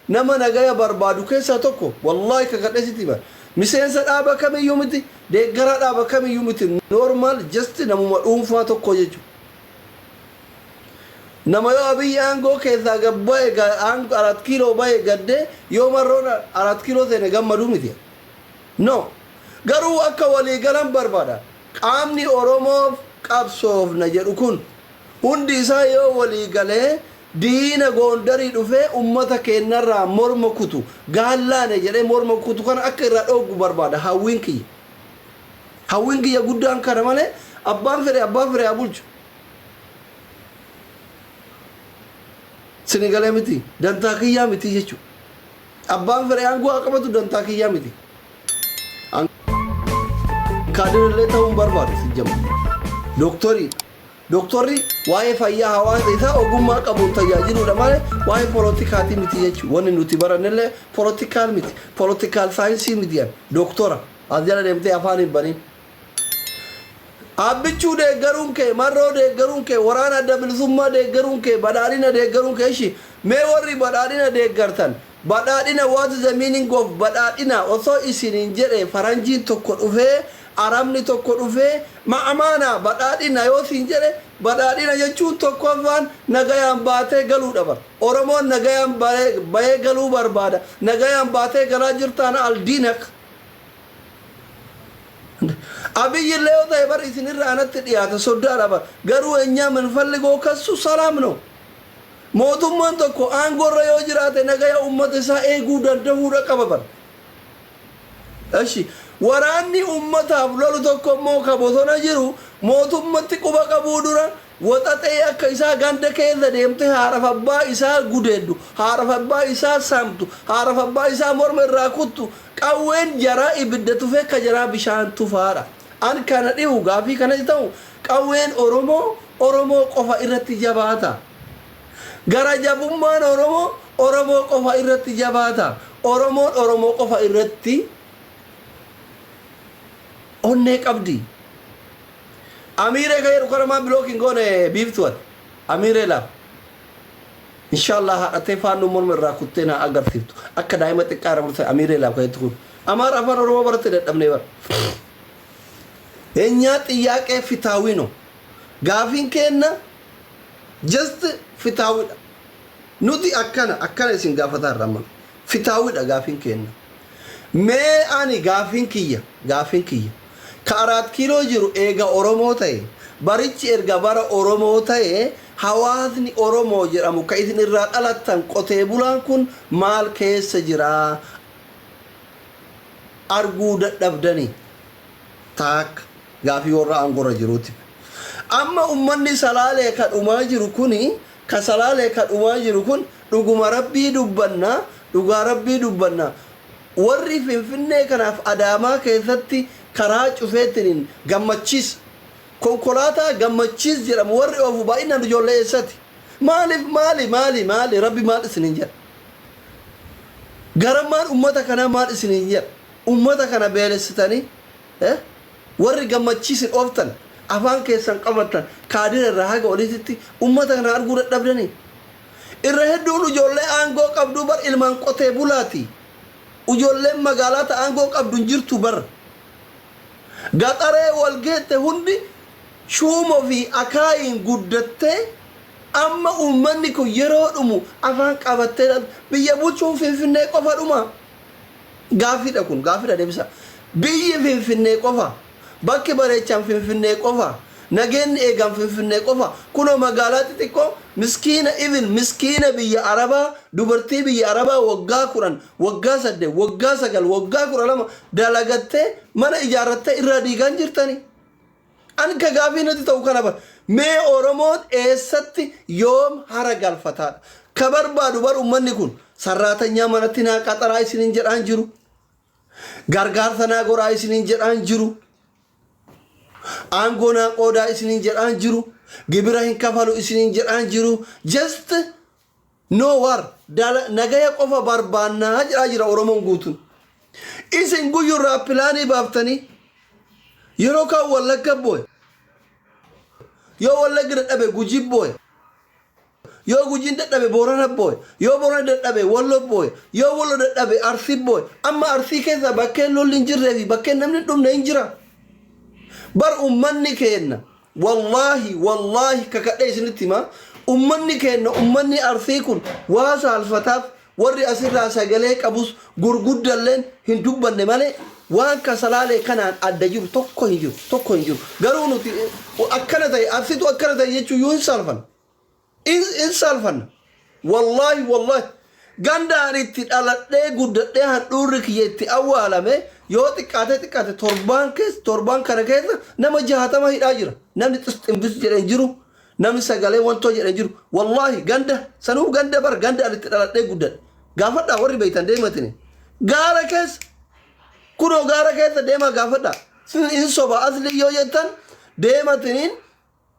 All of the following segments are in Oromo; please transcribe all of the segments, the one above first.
nama nagaya barbaadu keessa tokko wallahi ka kadhesiti ba miseensa dhaaba kamiyyuu miti deeggara dhaaba kamiyyuu miti normal just namuma dhuunfaa tokko jechu nama yoo abiyyi aangoo keessaa gabbaa'e aangoo 4 kiiloo ba'e gadde yoo marroon 4 kiiloo seene gammaduu miti no garuu akka walii galan barbaada qaamni oromoof qabsoofna jedhu kun hundi isaa yoo walii galee diina goondarii dhufee ummata keenyarraa morma kutu gaallaane jedhee morma kutu kana akka irraa dhoogu barbaada hawwiin kiyya guddaan kana malee abbaan fedhe abulchu sinigalee miti dantaa kiyyaa miti jechu abbaan fedhe aangoo qabatu dantaa kiyyaa miti kaadirillee ta'uun barbaadu sijjama doktorri waa'ee fayyaa hawaasa isaa ogummaa qabuun tajaajiluudha malee waa'ee poolootikaatii miti jechuudha wanni nuti barannellee poolootiikaal miti poolootiikaal saayinsii miti doktora as jala deemtee afaan hin baniin abbichuu deeggaruun kee marroo deeggaruun kee waraana adda bilisummaa deeggaruun kee badhaadhina deeggaruun kee ishi mee warri badhaadhina deeggartan badhaadhina what is the meaning of badhaadhina osoo isiniin jedhe faranjiin tokko dhufee arabni tokko dhufee ma'amaana badhaadhina yoo siin jedhe badhaadhina jechuun tokkoffaan nagayaan baatee galuu dhaba oromoon nagayaan bayee galuu barbaada nagayaan baatee galaa jirtaan aldiinak abiyyillee yoo ta'e bar isinirra anatti dhiyaata soddaa dhaba garuu eenyaa minfalligoo kassu salaam no mootummaan tokko aangorra yoo jiraate nagaya ummata isaa eeguu danda'uudha qaba bar ashi waraanni ummataaf lolu tokko immoo ka bosona jiru mootummatti quba qabuu dura waxaxee akka isaa ganda keessa deemte haadhaaf abbaa isaa gudeeddu haadhaaf abbaa isaa saamtu haadhaaf abbaa isaa morma irraa kuttu qawween jaraa ibidda tufee ka jaraa bishaan tufaadha an kana dhihu gaafii kana ta'u qawween oromoo qofa irratti jabaata gara jabummaan oromoo qofa irratti jabaata oromoo qofa irratti onne qabdi amire kayru karama blocking gone biftuat amire la inshallah haate faanu mon merra kutena agartiftu akka daima tiqara murta amire la kaytu amar afan oromo barate dadamne bar enya ጥያቄ ፍታዊ ነው ጋፊን ከና just ፍታዊ ኑቲ አከና ሲንጋፈታ ረማ ፍታዊ ዳ ጋፊን ከና ሜ አኒ ጋፊን ኪያ ከ4 ኪሎ ጅሩ ኤጋ ኦሮሞ ታይ ባሪች ኤርጋ ባራ ኦሮሞ ታይ hawaasni oromoo jedhamu ka isin irraa dhalattan qotee bulaan kun maal keessa jira arguu dadhabdanii taak gaafii warra angora jiruuti amma ummanni salaalee ka dhumaa jiru kuni ka salaalee ka dhumaa jiru kun dhuguma rabbii dubbanna warri finfinnee kanaaf adaamaa keessatti karaa cufeetiin gammachiis konkolaataa gammachiis jedhamu warri oofu baay'inaan ijoollee eessati maali rabbi maal isiniin jedha garamaan ummata kana maal isiniin jedha ummata kana beelessitanii warri gammachiisin ooftan afaan keessan qabatan kaadira irraa haga olitti ummata kana arguu dadhabdanii irra hedduun ijoollee aangoo qabdu bar ilmaan qotee bulaati ijoolleen magaalaa aangoo qabdu jirtu bar gaxaree walgeette hundi shuumoo fi akaayin guddatte amma ummanni kun yeroo dhumu afaan qabattee biyya bulchuun finfinnee qofa dhuma gaafidha deebisa biyyi finfinnee qofa bakki bareechaan finfinnee qofa nageenni eegan finfinnee qofa kunoo magaalaa xixiqqoo miskiina biyya arabaa dubartii biyya arabaa waggaa 10 waggaa 8 waggaa 9 waggaa 12 dalagattee mana ijaarrattee irraa diigaan jirtanii an ka gaafii natti ta'u kana bar mee oromoon eessatti yoom hara galfataadha ka barbaadu bar ummanni kun sarraatanyaa manatti naa qaxaraa isiniin jedhaan jiru gargaarsa naa goraa isiniin jedhaan jiru aangoo naa qoodaa isiniin jedhaan jiru gibira hin kafalu isiniin jedhaan jiru just no war nagaya qofa barbaannaa jedhaa jira oromoon guutuun isin guyyurraa pilaanii baaftanii yeroo kaan wallagga booye yoo wallagga dhabe guji booye Yo gujin dadhabe Boorana booye. Yo Boorana dadhabe Wallo booye. Yo Wallo dadhabe Arsii booye. Amma Arsii keessa bakkeen lolli hin jirree fi bakkeen namni dhumne hin jira. Bar ummanni keenna wallahi kakadhee isinitti hima ummanni keenna ummanni Arsii kun waa saalfataaf warri asirraa sagalee qabus gurguddalleen hin dubbanne malee waan kasalaalee kanaan adda jiru tokko hin jiru. Garuu nuti akkana ta'e Arsiitu akkana ta'e jechuun yoo hin saalfanna. Wallahi gandaan itti dhaladhee guddadhee handhuurri kiyya itti awwaalame yoo xiqqaate torbaan kana keessa nama 60 hidhaa jira. Namni xinbis jedhan jiru. Namni sagalee wantoo jedhan jiru. Wallahi ganda sanuu ganda bar ganda itti dhaladhee guddadhe. Gaafadhaa warri beeytan deematini. Gaara keessa kuno gaara keessa deema gaafadhaa. In soba asli yoo jettan deematiniin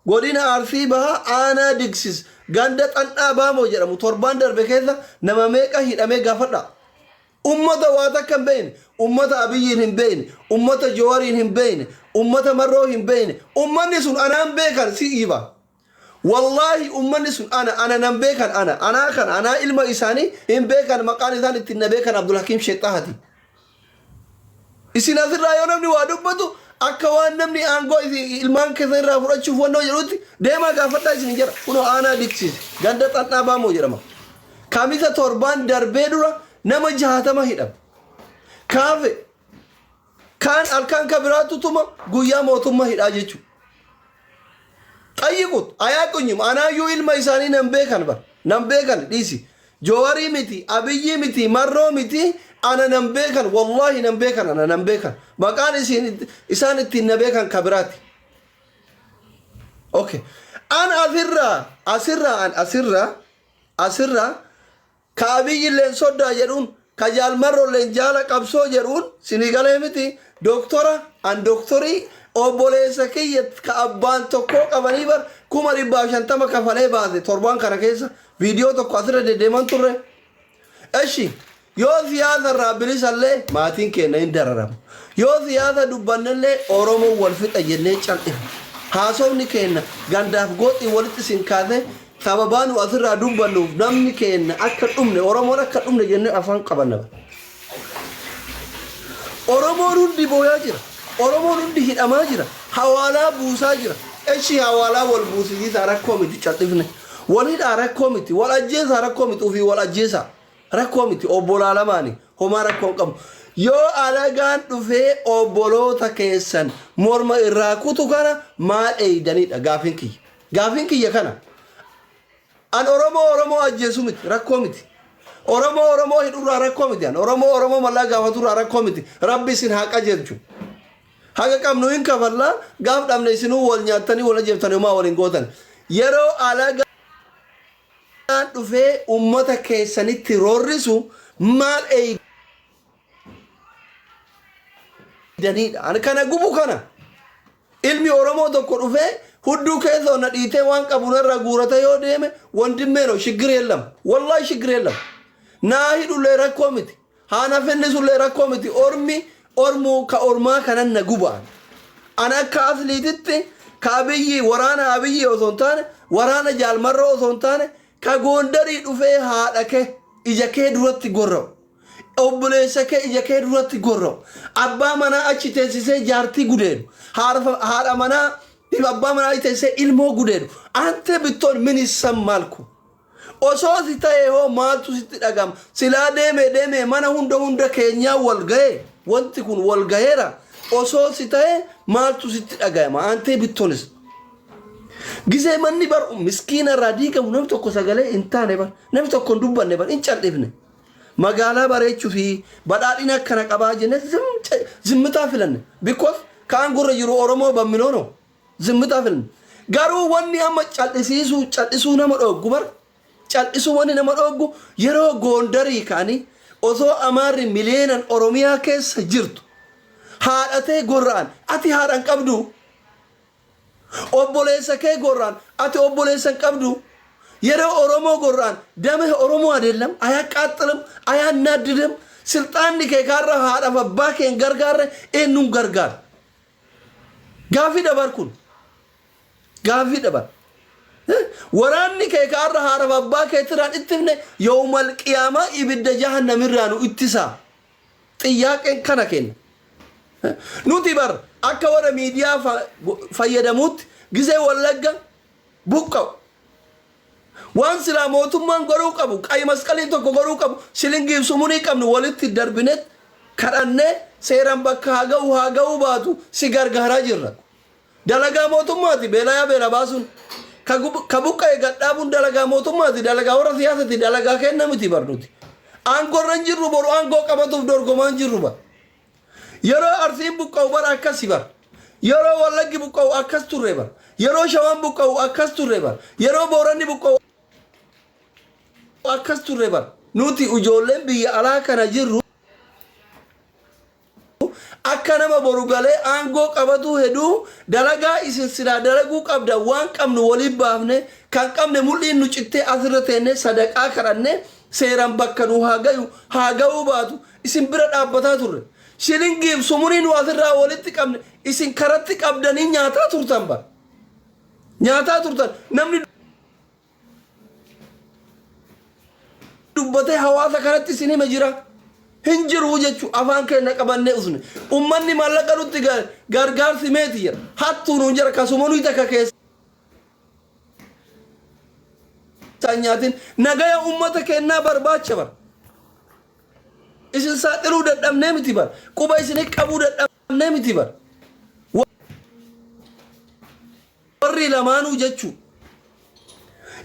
godina Arsii baha aanaa Digsis ganda xanxaa baamoo jedhamu torbaan darbe keessa nama meeqa hidhamee gaafadhaa. Ummata waa takka hin beeyne, ummata Abiyyiin hin beeyne, ummata Jowaariin hin beeyne, ummata Marroo hin beeyne. Ummanni sun anaan beekan si iba. Wallahi ummanni sun ana nan beekan ana ilma isaanii hin beekan maqaan isaan ittiin na beekan Abdul Hakim Sheexaati. Isin asirraa yoo namni waa dubbatu akka waan namni aangoo ilmaan keessa irraa fudhachuuf wannoo jedhutti deemaa gaafadhaa isin jira. Kunoo aanaa Digsis ganda xanxaa baamoo jedhama. Kamisa torbaan darbee dura nama 60 hidhame. Kaafe kaan alkaan kabiraatu tuma guyyaa mootummaa hidhaa jechuudha. Xayyiqut ayaaqonyum anaayyuu ilma isaanii nan beekan dhiisi. Jowarii miti Abiyyi miti Marroo miti ana nan beekan wallahi nan beekan maqaan isaan ittiin na beekan kabiraati. Okay. An asirraa ka Abiyyi illeen soddaa jedhuun ka Jaal Marroo illeen jaala qabsoo jedhuun sinigalee miti doktorii obboleessa kiyya ka abbaan tokko qabanii bar 150 kafalee baase torbaan kana keessa viidiyoo tokko asirra deddeeman turre. Eshi yoo siyaasa irraa bilisallee maatiin keenya hin dararamu. Yoo siyaasa dubbannellee Oromoo wal fixa jennee cal'ifna. Haasofni keenya gandaaf gooxii walitti sinkaasee sababaan nu asirraa dubbannuuf namni keenya akka dhumne Oromoon akka dhumne jennee afaan qabanna. Oromoon hundi booyaa jira. Oromoon hundi hidhamaa jira. Hawaalaa buusaa jira. Echi hawaalaa wal buusisaa rakkoo miti cal'ifne. Wal hidhaa rakkoo miti. Wal ajjeesaa rakkoo miti ofii wal ajjeesaa. Rakkoo miti obbolaa lamaani. Homaa rakkoo hin qabu. Yoo alagaan dhufee obboloota keessan morma irraa kutu kana maal eeydanidha gaafin kiyya. Gaafin kiyya kana. An Oromoo ajjeesu miti rakkoo miti. Oromoo hidhurraa rakkoo miti. An Oromoo mallaa gaafaturraa rakkoo miti. Rabbi isin haa qajeelchu. Haga qabnu hin kafallaa gaaf dhabne isinuu wal nyaattanii wal ajjeeftanii homaa waliin gootan. Yeroo alagaan dhufee ummata keessanitti roorrisu maal eeydanidha. Ani kana gubu kana ilmi Oromoo tokko dhufee hudduu keessa onna dhiitee waan qabunarra guurata yoo deeme wandimmeeno shiggireellam. Wallahi shiggireellam. Naa hidhullee rakkoo miti. Haana finnisullee rakkoo miti. Ormu ka ormaa kanan na gubaan. Ana akka asliititti ka Abiyyi waraana Abiyyi osoo hin taane waraana Jaal Marroo osoo hin taane ka Gondarii dhufee haadha kee ija kee duratti gorra'u. Obboleessa kee ija kee duratti gorra'u. Abbaa manaa achi teessisee jaartii gudeedu. Haadha manaa abbaa manaa teessisee ilmoo gudeedu. Ante bittoon minissan maalku. Osoo si ta'e hoo maaltu sitti dhagama. Silaa deeme mana hunda keenyaa wal ga'ee. Wanti kun wal gaheera. Osoo si ta'e maaltu sitti dhagama. Ante bittoonis. Gisee manni bar miskiina irraa diigamu namni tokko sagalee hin taane bar namni tokko hin dubbanne bar hin cal'ifne. Magaalaa bareechuu fi badhaadhina akkana qabaa jenne zimmitaa filanne. Because kaan gurra jiru Oromoo bamminoono zimmitaa filanne. Garuu wanni amma cal'isuu nama dhoggu bar cal'isuu wanni nama dhoggu yeroo Gondarii kaanii osoo Amaarri miliyoonan Oromiyaa keessa jirtu haadhatee gorra'an ati haadhan qabdu. Obboleessa kee gorra'an ati obboleessan qabdu. Yeroo Oromoo gorra'an dame Oromoo adeellam ayaa qaaxxalam ayaa naaddidam silxaanni kee kaarra haadhaaf abbaa kee hin gargaarre eenyuun gargaara. Gaafii dabar kun gaafii dabar وراني كي كار هارب أبا كتران اتفني يوم القيامة يبدأ جهنم الرانو اتسا تياك إن كنا كن نوتي بر أكوار ميديا فيدموت جزء ولقة بوكو وان سلاموتم من غروك أبو أي مسكالين تو غروك أبو سلنجي سموني كم نولد الدربنت كرانة سيرام بكاغا وهاغا باتو سيجار غهرا جرا دلغا موتم ماتي بلا يا بلا باسون كبوكا يغدابون دلغا موتم ماتي دلغا ورا سياسة دلغا كن نمتي برنوتي أنغو رنجر روبر أنغو كباتو دورغو مانجر روبر يرو أرسيم بوكاو بار أكاسي بار يرو والله بوكاو أكاس توريبر يرو شوام بوكاو أكاس توريبر يرو بوراني بوكاو أكاس توريبر نوتي أجولم بي علاقة نجرو أكنا ما بروغالي أنغو كباتو هدو دلغا إسنسلا دلغو كبدا وان كم نولي بافنه كان كم نمولي نوچته أثرتene صدقا كرانه سيرام بكنو هاغاو باتو اسم برد أبتا تور شلنجيب سمونين واثرا ولدت كم اسم كرتك أبداني نياتا تورتان با نياتا تورتان نمني دبته هواتا كرت سيني مجرا هنجر وجهو أفان كنا كبرنا أذن أمني مالك قلت غار سميتير حتى نونجر كسموني تكاكيس تانياتين نجايا أمتك إننا برباد شبر إيش ساترو دم نمتي بار كوبا إيشنك أبو دم نمتي بار وري لمانو جتشو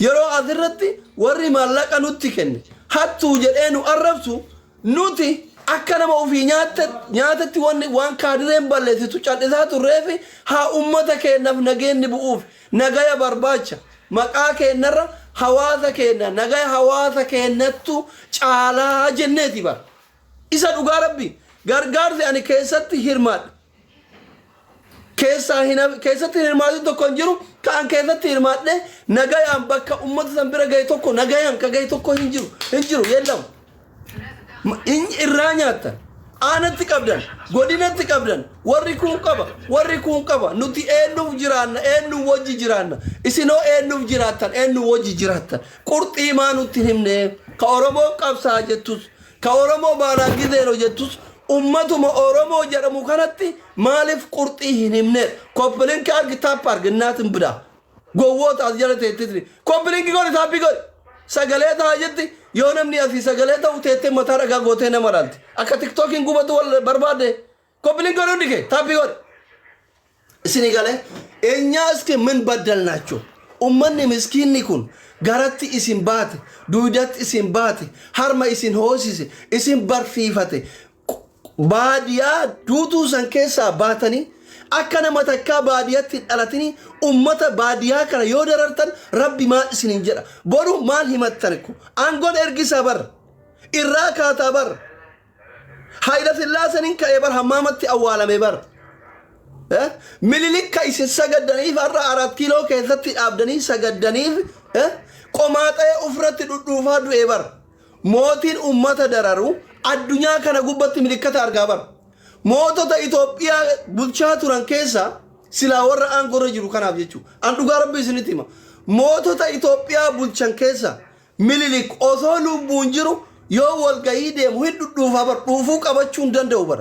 يرو أذرتي وري مالك أنوتي كني حتى وجرينو أربسو نوتي أكنا ما في نياتة وان كادرين بالله تجعل إذا تريفي ها أمتك إننا نجين نبؤوف نجايا بربادشة مكاك إننا حواثك إننا نجايا حواثك إننا تو على جنتي بار إذا أقاربي غار يعني كيسات هرمات كيسات هرمات تو كنجرو كان كيسات هرمات نه نجايا بكا أمة سنبرة جاي توكو نجايا كجاي توكو هنجرو يلهم إن إيرانياتا أنا تكابدن غودينا تكابدن وريكون كابا نوتي إنو جيرانا إنو وجي جيرانا إسينو إنو جيراتان إنو وجي جيراتان كورت إيمانو تهمني كأورمو كابسا جتوس كأورمو باراغي ديرو جتوس أمتو أورمو جرمو كانتي مالف كورت إهنمني كوبلين كار كتاب بارغ ناتن بدا غووت أزجارة تتري كوبلين كي غوري تابي غوري سجلة هاجتي يونمني أسي سجلة وتهتم متارا غوتة نمرالت أكا تيك توكين غوبتو بربادة كوبلين غوري ديكي تابي غوري إسيني قاله إنياس كي من بدل ناتشو أمني مسكين نيكون غارتي إسين بات دويدات إسين بات هرما إسين هوسيسي إسين برفيفتي باديا دوتو سنكيسا باتني أكنا متكا باديات الألاتني أمتا باديا كنا يودررتن ربي ما إسنين جرا برو مال همتنكو أنقود إرقي سابر إراكا تابر حيدة الله سنين كأبر همامتي أولا مبر مليلك كيس سجدني فرا 4 كيلو كيسة أبدني سجدني قمات أفرت الدوفا دويبر موتين أمتا درارو الدنيا كنا قبت ملكة أرجابر موتو تا إثيوبيا بلشة توران كيسا سلا ورا أنقور جرو كنا بيجو أنتو غارب بيسنتيما موتو تا إثيوبيا بلشان كيسا مليلك أصولو بونجرو يو والقايدة مهد دوفا بر دوفو كابتشون دان دوبر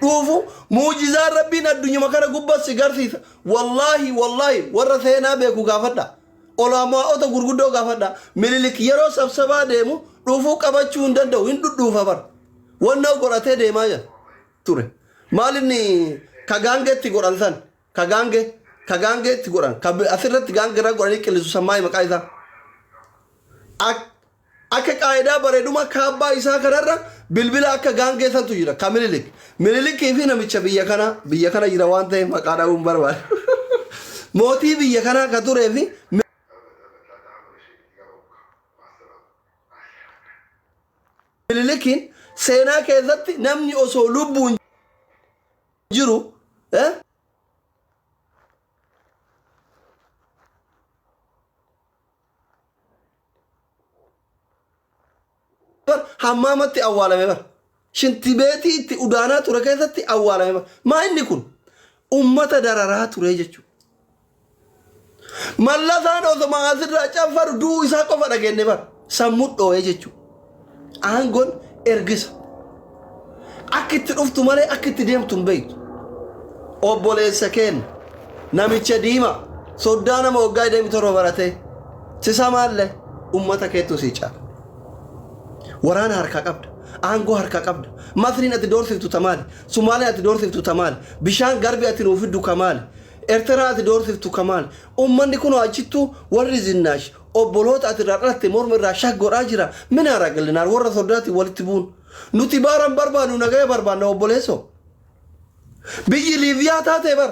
دوفو موجزة ربنا الدنيا ما كنا قبت سيجارتي والله ورا ثينا بيكو غافدا علماء أو تغرغدو غافدا مليلك يرو سبسبا ديمو دوفو كابتشون دان دو هندو دوفا بر وانا قرأته ديما يا ture malini kagange tigoran san kagange tigoran asirrat gange ra gorani kelisu samai makaisa akka qaida bareduma kaaba isa kararra bilbila akka gange san tu jira kamililik kefi namicha biya kana jira wante maqada barbar moti biya kana ka ture fi mililikin sena keessatti namni osoo lubbuun jiru hammamatti awwaalame bar shintibeeti itti udaanaa ture keessatti awwaalame bar maa inni kun ummata dararaa ture jechuudha Mallasaan osoma asirraa caffaru duu isaa qofa dhagenne bar sammuu dhoo'ee jechuudha. Aangoon ergisa. Akka itti dhuftu malee akka itti deemtu hin beektu. Obboleessa keenya namicha diimaa soddaa nama waggaa 27 baratee sisaa maallee ummata keettu si caala. Waraana harkaa qabda. Aangoo harkaa qabda. Masriin ati doorsiftu tamaali. Sumaalee ati doorsiftu tamaali. Bishaan garbi ati nuuf fiddu kamaali. Eertiraa ati doorsiftu kamaali. Ummanni kun achittu warri zinnaash obboloota ati irraa dhalatte morma irraa shaggoodhaa jira. Mina irraa gallinaan warra soddaati walitti buun. Nuti baaran barbaannu nagaya barbaanna obboleessoo. Biyyi Liiviyaa taatee bar.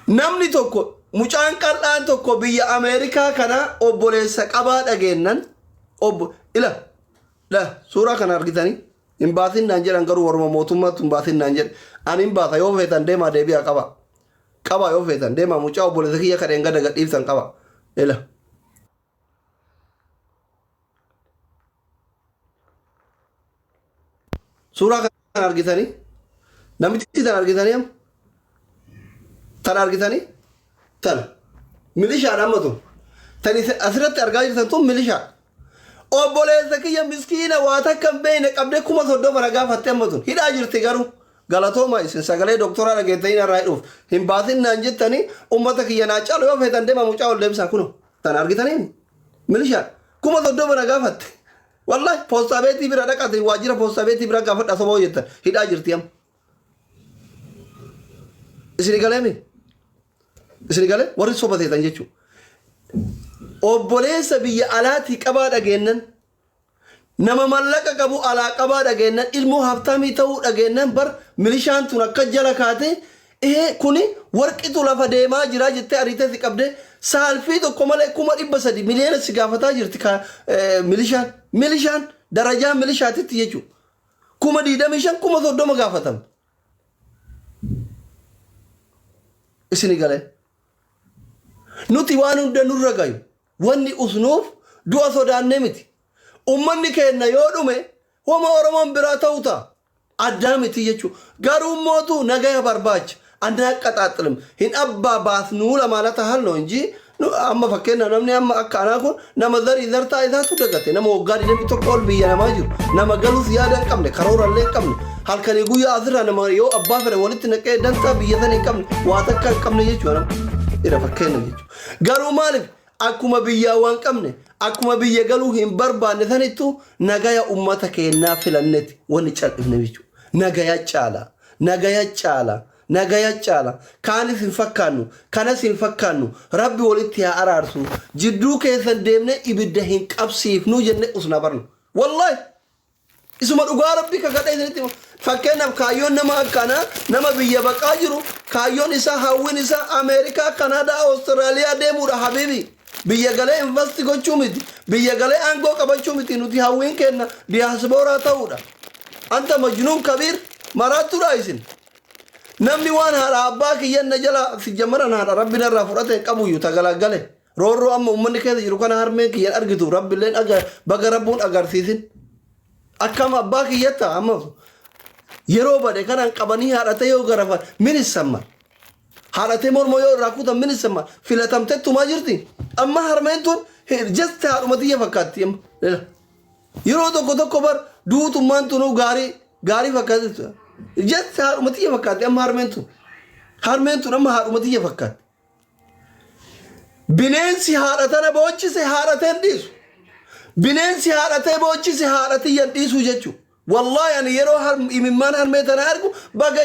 Namni tokko mucaan qal'aan tokko biyya Ameerikaa kana obboleessa qabaa dhageennan ila suuraa kana argitanii hin baasin naan jedhan garuu warma mootummaatti hin baasin naan jedhe ani hin baasa yoo feetan deemaa deebi'a qaba yoo feetan deemaa mucaa obboleessa kiyya kadheen gada gadhiiftan qaba ila suuraa kana argitanii namichi tan argitanii tan argitanii tan milishaan ammatu tan asirratti argaa jirtan tun milishaa obboleessa kiyya miskiina waa takka hin beekne qabdee 30 na gaafatte ammatu hidhaa jirti garuu galatooma isin sagalee doktoraa dhageettanii irraa hidhuuf hin baasin naan jettanii ummata kiyya naa caalu yoo feetan deema mucaa ol deebisaa kuno tan argitanii milishaan 30 na gaafatte wallahi poostaa beetii bira dhaqate waajjira poostaa beetii bira gaafadha soboo jettan hidhaa jirti am isini galee warri sobateetan jechuudha. Obboleessa biyya alaatii qabaa dhageennan nama mallaqa qabu alaa qabaa dhageennan ilmoo haftaamii ta'uu dhageennan bar milishaan tun akka jala kaate kuni warqitu lafa deemaa jira jettee ariitee si qabdee saalfii tokko malee 300 miliyoona si gaafataa jirti milishaan darajaa milishaatitti jechuudha. 25 30 gaafatamu. Isini galee nuti waan hunda nurra gayu wanni usnuuf du'a sodaannee miti ummanni keenya yoo dhume homa oromoon biraa ta'u ta'a addaa miti jechuudha garuu mootu nagaya barbaacha annaa qaxaaxilim hin abbaa baasnuu lamaanata halloo inji amma fakkeenya namni amma akka anaa kun nama zarii zartaa isaatu dagate nama waggaa 21 ol biyya namaa jiru nama galuuf yaada hin qabne karoorallee hin qabne halkanii guyyaa asirraa nama yoo abbaa fedhe walitti naqee dantaa biyya sana hin qabne waa takka hin qabne jechuudha ira fakkeenya jechuudha garuu maaliif akkuma biyyaa waan qabne akkuma biyya galuu hin barbaanne sanittu nagaya ummata keenyaa filannetti wanni cal'ifne jechuudha nagaya caala kaanis hin fakkaannu kanas hin fakkaannu rabbi walitti haa araarsu jidduu keessan deemne ibidda hin qabsiifnu jenne usna barnu wallahi isuma dhugaa rabbi kakadha isinitti fakkeenyaaf kaayyoon nama akkanaa nama biyya baqaa jiru kaayyoon isaa hawwiin isaa Ameerikaa Kanaadaa Awustiraaliyaa deemuudha habiibi biyya galee investi gochuu miti biyya galee aangoo qabachuu miti nuti hawwiin kenna diyaasbooraa ta'uudha anta majnuun kabiir maraattuudha isin namni waan haadha abbaa kiyyan na jala si jammaran haadha rabbi narraa fudhate qabuyyuu tagalagale roorroo amma ummanni keessa jiru kana harmee kiyyan argitu rabbiilleen baga rabbuun agarsiisin akkam abbaa kiyyatta amma yeroo bade kanan qabanii haadhatee yoo garafan minisamma haadhatee mormoo yoo irraa kutan minisamma filatamtettumaa jirti amma harmeen tun jeste haadhumatiyya fakkaatti yeroo tokko bar duutummaan tunuu gaarii fakkaatti jeste haadhumatiyya fakkaatti amma harmeen tun amma haadhumatiyya fakkaatti bineensi haadhatana boochise haadhateen dhiisu bineensi haadhatee boochise haadhatiyyan dhiisuu jechuudha wallahi ani yeroo imimmaan harmee tana argu baga